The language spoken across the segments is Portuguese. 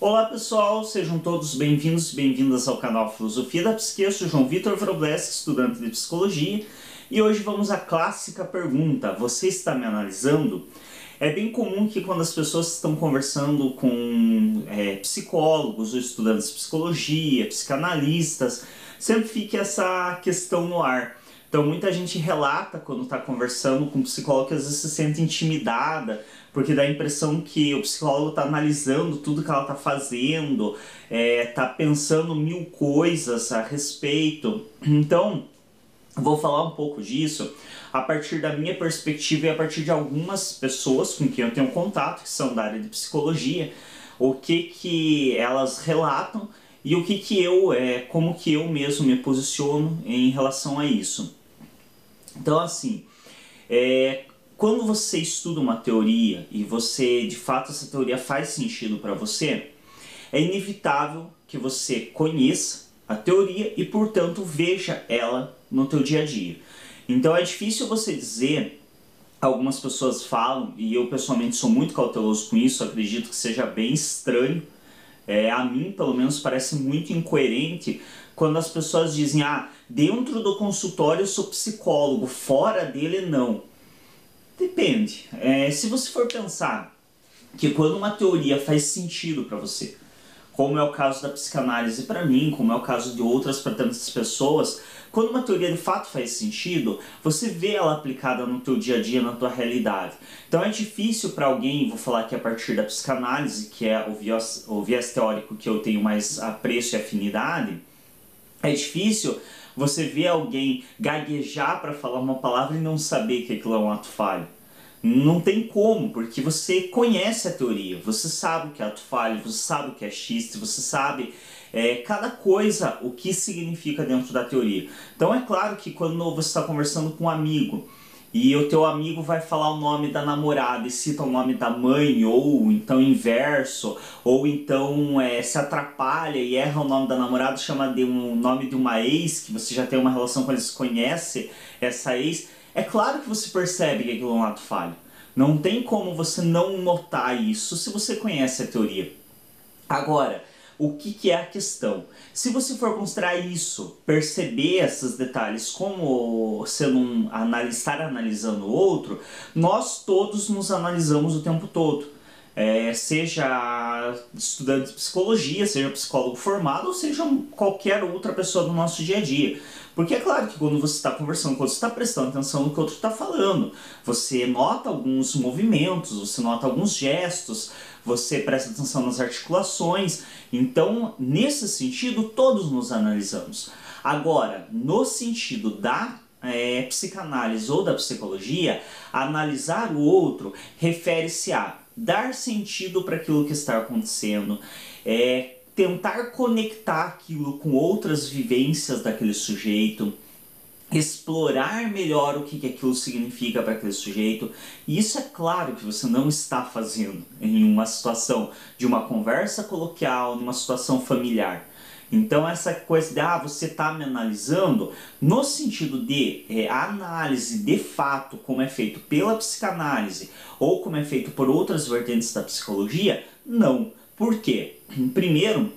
Olá pessoal, sejam todos bem-vindos e bem-vindas ao canal Filosofia da Psique. Eu sou João Vitor Wroblewski, estudante de Psicologia, e hoje vamos à clássica pergunta: você está me analisando? É bem comum que quando as pessoas estão conversando com psicólogos ou estudantes de psicologia, psicanalistas, sempre fique essa questão no ar. Então muita gente relata quando está conversando com um psicólogo que às vezes se sente intimidada, porque dá a impressão que o psicólogo está analisando tudo que ela está fazendo, está pensando mil coisas a respeito. Então, vou falar um pouco disso a partir da minha perspectiva e a partir de algumas pessoas com quem eu tenho contato, que são da área de psicologia, o que elas relatam e o que eu, como que eu mesmo me posiciono em relação a isso. Então, assim, quando você estuda uma teoria e você, de fato, essa teoria faz sentido para você, é inevitável que você conheça a teoria e, portanto, veja ela no teu dia a dia. Então é difícil você dizer, algumas pessoas falam, e eu pessoalmente sou muito cauteloso com isso, acredito que seja bem estranho, a mim pelo menos parece muito incoerente quando as pessoas dizem: dentro do consultório eu sou psicólogo, fora dele não. Depende. Se você for pensar que quando uma teoria faz sentido para você, como é o caso da psicanálise para mim, como é o caso de outras para tantas pessoas, quando uma teoria de fato faz sentido, você vê ela aplicada no teu dia a dia, na tua realidade. Então é difícil para alguém, vou falar aqui a partir da psicanálise, que é o viés teórico que eu tenho mais apreço e afinidade, é difícil você ver alguém gaguejar para falar uma palavra e não saber que aquilo é um ato falho. Não tem como, porque você conhece a teoria, você sabe o que é ato falho, você sabe o que é xiste, você sabe cada coisa, o que significa dentro da teoria. Então é claro que quando você está conversando com um amigo e o teu amigo vai falar o nome da namorada e cita o nome da mãe, ou então inverso, ou então se atrapalha e erra o nome da namorada, chama de um nome de uma ex, que você já tem uma relação com eles, conhece essa ex, é claro que você percebe que aquilo é um ato falho. Não tem como você não notar isso se você conhece a teoria. Agora, o que é a questão? Se você for considerar isso, perceber esses detalhes como sendo estar analisando o outro, nós todos nos analisamos o tempo todo. Seja estudante de psicologia, seja psicólogo formado, ou seja qualquer outra pessoa do nosso dia a dia. Porque é claro que quando você está conversando, quando você está prestando atenção no que o outro está falando, você nota alguns movimentos, você nota alguns gestos, você presta atenção nas articulações. Então, nesse sentido, todos nos analisamos. Agora, no sentido da psicanálise ou da psicologia, analisar o outro refere-se a dar sentido para aquilo que está acontecendo, tentar conectar aquilo com outras vivências daquele sujeito, explorar melhor o que aquilo significa para aquele sujeito. E isso é claro que você não está fazendo em uma situação de uma conversa coloquial, numa situação familiar. Então essa coisa de você está me analisando, no sentido de análise de fato, como é feito pela psicanálise ou como é feito por outras vertentes da psicologia, não. Por quê? Primeiro,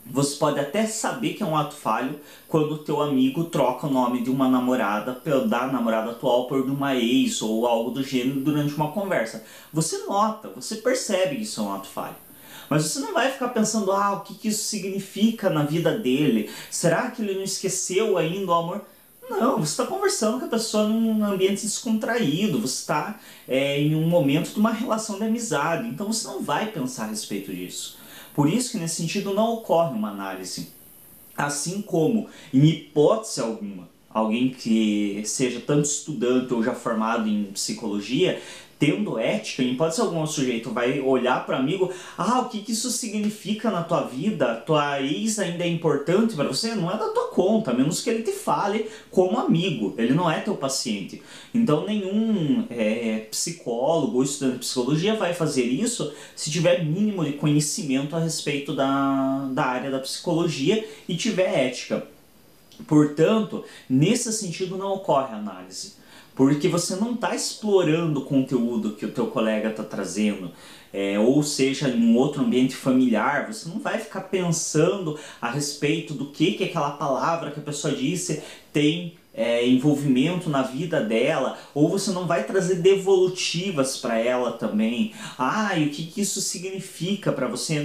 você pode até saber que é um ato falho quando o teu amigo troca o nome de uma namorada, da namorada atual, por uma ex ou algo do gênero durante uma conversa. Você nota, você percebe que isso é um ato falho. Mas você não vai ficar pensando, o que isso significa na vida dele? Será que ele não esqueceu ainda o amor? Não, você está conversando com a pessoa num ambiente descontraído, você está em um momento de uma relação de amizade, então você não vai pensar a respeito disso. Por isso que nesse sentido não ocorre uma análise. Assim como, em hipótese alguma, alguém que seja tanto estudante ou já formado em psicologia, tendo ética, em hipótese alguma o sujeito vai olhar para o amigo, o que isso significa na tua vida? Tua ex ainda é importante para você? Não é da tua conta, a menos que ele te fale como amigo, ele não é teu paciente. Então nenhum psicólogo ou estudante de psicologia vai fazer isso se tiver mínimo de conhecimento a respeito da área da psicologia e tiver ética. Portanto, nesse sentido não ocorre análise. porque você não está explorando o conteúdo que o teu colega está trazendo. Ou seja, em um outro ambiente familiar, você não vai ficar pensando a respeito do que aquela palavra que a pessoa disse tem envolvimento na vida dela, ou você não vai trazer devolutivas para ela também. E o que isso significa para você?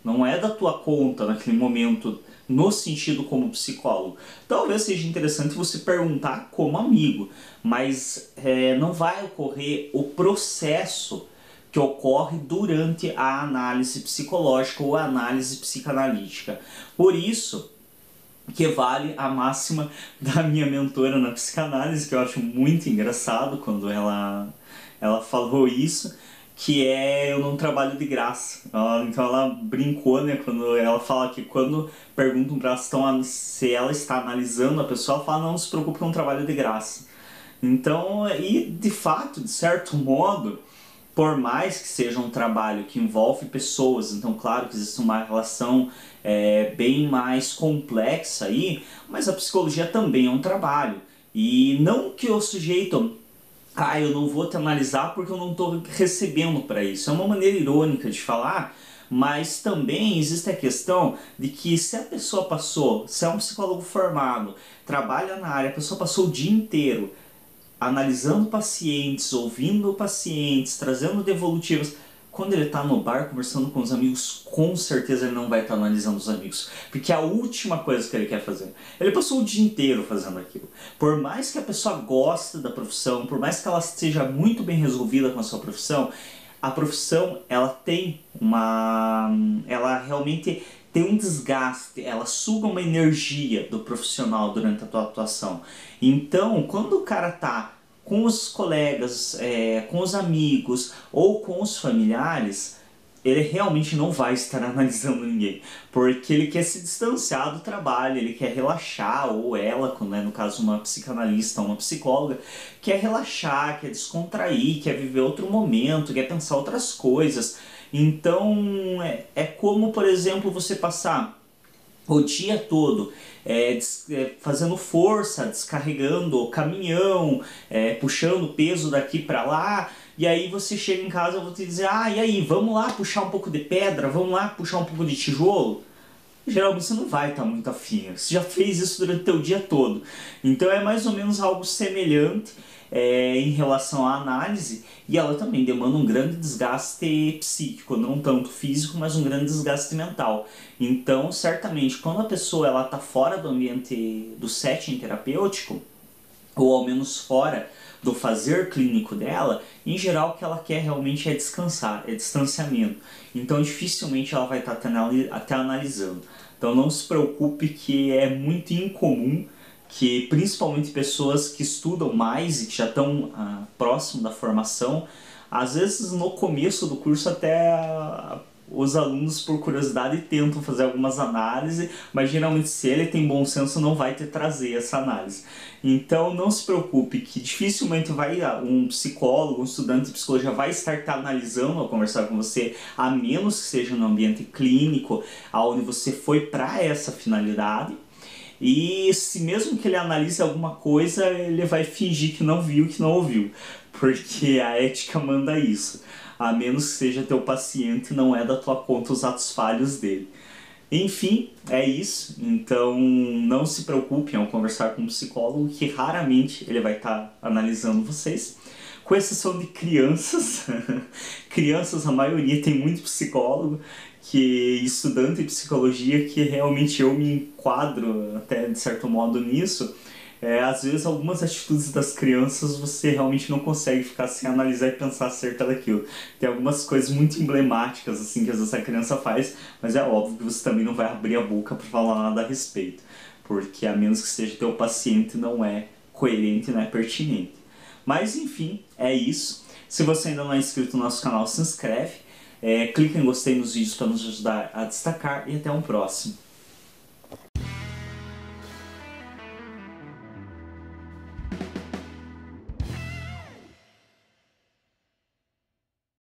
Não é da tua conta naquele momento, no sentido como psicólogo. Talvez seja interessante você perguntar como amigo, mas não vai ocorrer o processo que ocorre durante a análise psicológica ou a análise psicanalítica. Por isso que vale a máxima da minha mentora na psicanálise, que eu acho muito engraçado quando ela falou isso, que eu não trabalho de graça. Então ela brincou, né, quando ela fala que quando perguntam para ela se ela está analisando a pessoa, ela fala, não se preocupe, que é um trabalho de graça. Então, e de fato, de certo modo, por mais que seja um trabalho que envolve pessoas, então claro que existe uma relação bem mais complexa aí, mas a psicologia também é um trabalho. E não que o sujeito, eu não vou te analisar porque eu não estou recebendo para isso. É uma maneira irônica de falar, mas também existe a questão de que se a pessoa passou, se é um psicólogo formado, trabalha na área, a pessoa passou o dia inteiro analisando pacientes, ouvindo pacientes, trazendo devolutivas. Quando ele está no bar conversando com os amigos, com certeza ele não vai estar analisando os amigos, porque é a última coisa que ele quer fazer. Ele passou o dia inteiro fazendo aquilo. Por mais que a pessoa goste da profissão, por mais que ela esteja muito bem resolvida com a sua profissão, a profissão ela realmente tem um desgaste, ela suga uma energia do profissional durante a tua atuação. Então, quando o cara tá com os colegas, com os amigos ou com os familiares, ele realmente não vai estar analisando ninguém, porque ele quer se distanciar do trabalho, ele quer relaxar, ou ela, no caso uma psicanalista, uma psicóloga, quer relaxar, quer descontrair, quer viver outro momento, quer pensar outras coisas. Então é como, por exemplo, você passar o dia todo fazendo força, descarregando o caminhão, puxando peso daqui para lá, e aí você chega em casa e vou te dizer, e aí, vamos lá puxar um pouco de pedra, vamos lá puxar um pouco de tijolo? Geralmente você não vai estar muito afim, você já fez isso durante o teu dia todo. Então é mais ou menos algo semelhante em relação à análise, e ela também demanda um grande desgaste psíquico, não tanto físico, mas um grande desgaste mental. Então, certamente, quando a pessoa está fora do ambiente do setting terapêutico, ou ao menos fora do fazer clínico dela, em geral o que ela quer realmente é descansar, é distanciamento. Então dificilmente ela vai estar até analisando. Então não se preocupe, que é muito incomum que principalmente pessoas que estudam mais e que já estão próximo da formação, às vezes no começo do curso até os alunos, por curiosidade, tentam fazer algumas análises, mas geralmente se ele tem bom senso não vai te trazer essa análise. Então não se preocupe, que dificilmente um psicólogo, um estudante de psicologia vai estar te analisando ao conversar com você, a menos que seja no ambiente clínico, onde você foi para essa finalidade. E se mesmo que ele analise alguma coisa, ele vai fingir que não viu, que não ouviu, porque a ética manda isso. A menos que seja teu paciente, não é da tua conta os atos falhos dele. Enfim, é isso. Então não se preocupem ao conversar com um psicólogo, que raramente ele vai estar analisando vocês. Com exceção de crianças. Crianças, a maioria tem muito psicólogo, que estudante de psicologia, que realmente eu me enquadro até de certo modo nisso. Às vezes algumas atitudes das crianças você realmente não consegue ficar sem analisar e pensar acerca daquilo. Tem algumas coisas muito emblemáticas assim que às vezes a criança faz, mas é óbvio que você também não vai abrir a boca para falar nada a respeito, porque a menos que seja teu paciente não é coerente, não é pertinente. Mas enfim, é isso. Se você ainda não é inscrito no nosso canal, se inscreve, clica em gostei nos vídeos para nos ajudar a destacar, e até um próximo.